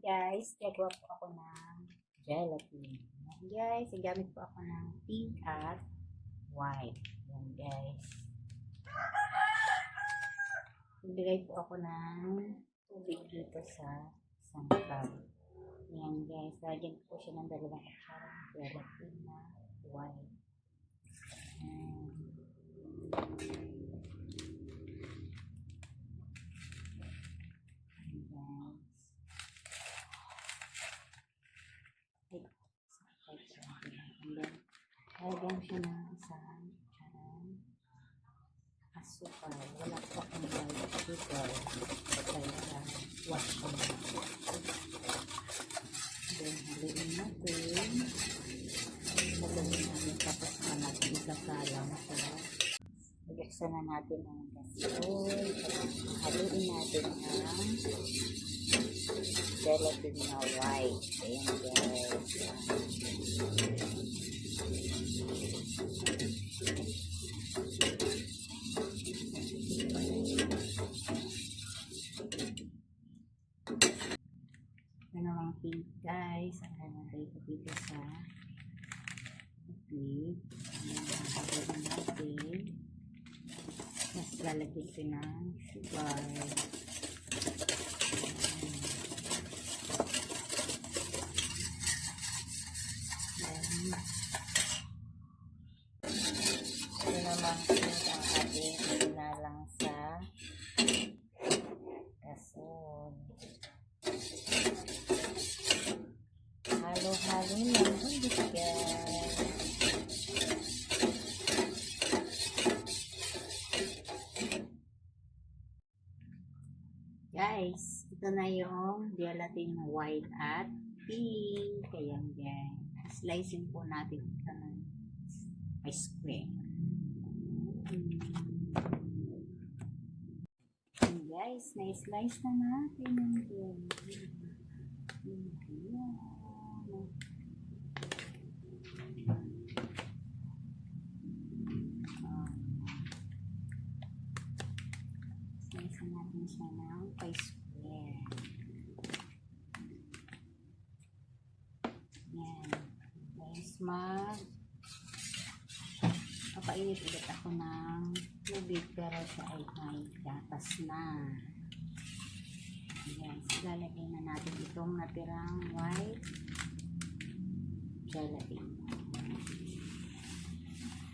Guys, gagawa po ako ng gelatin. Yan guys, gamit po ako ng pink at white. Yan guys. Ibigay po ako ng tubig dito sa isang tub. Yan guys, lagyan po siya ng 2 kutsarang gelatin na white. Lagyan siya ng isang asukal. Wala po akong white sugar. Kaya wash ko na. Then, haluin natin. Haluin natin tapos na natin isasalang siya. Buksan na natin ang gasol. Haluin natin ang gelatin na white. Ayan guys. Ano lang pink guys. Ang natin ito dito sa tubig. Haluin natin. Mas lalagyan ko ng sugar. Ito naman ang ating sinalang sa gasol. Halo-halo lang ulit guys. Guys, ito na yung gelatin white at pink. Ayan guys. Slicing po natin ito ng square. And guys, na-slice na natin yung gelatin. Slice natin siya ng square. Yan. Guys, papainit ulit ako ng tubig pero siya ay may gatas na. Ayan, so lalagay na natin itong natirang white gelatin.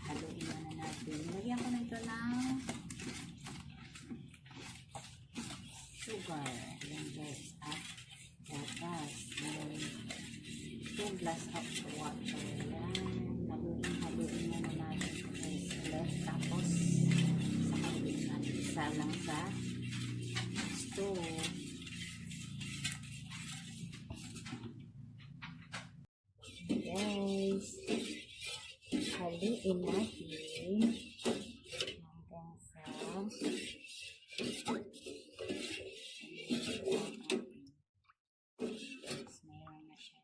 Haluin na natin. Lagyan ko na ito ng sugar. Ayan guys, at gatas. 2 glass of water. Ayan, haluin na natin guys. Tapos isa lang sa stove. Guys, haluin natin hanggang sa mayroon na siya.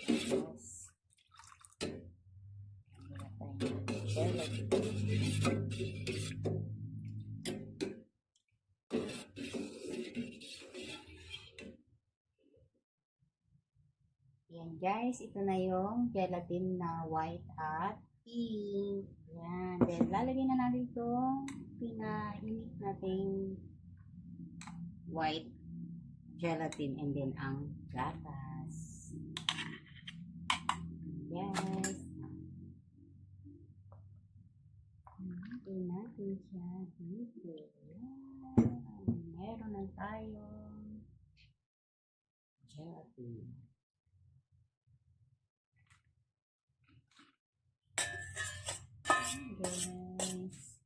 Tapos yan guys, ito na yung gelatin na white at pink. Yan. Then, lalagyan na natin itong pinainit nating white gelatin and then ang gatas. Yes. Ito natin siya dito. Yan. Meron na tayong gelatin. Guys.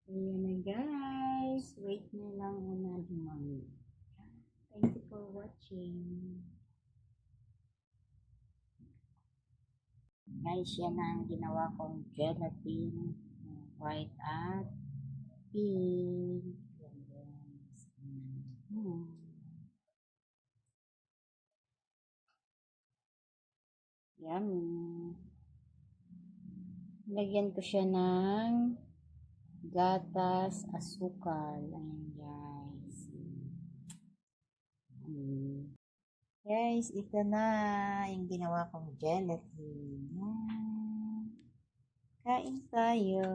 Ayan na guys. Wait na lang na dumami. Thank you for watching. Guys, yan ang ginawa kong gelatin. White at pink. Yan guys. Yummy. Lagyan ko siya ng gatas, asukal. Ayan, guys. Guys, ito na yung ginawa kong gelatin. Yan. Kain tayo.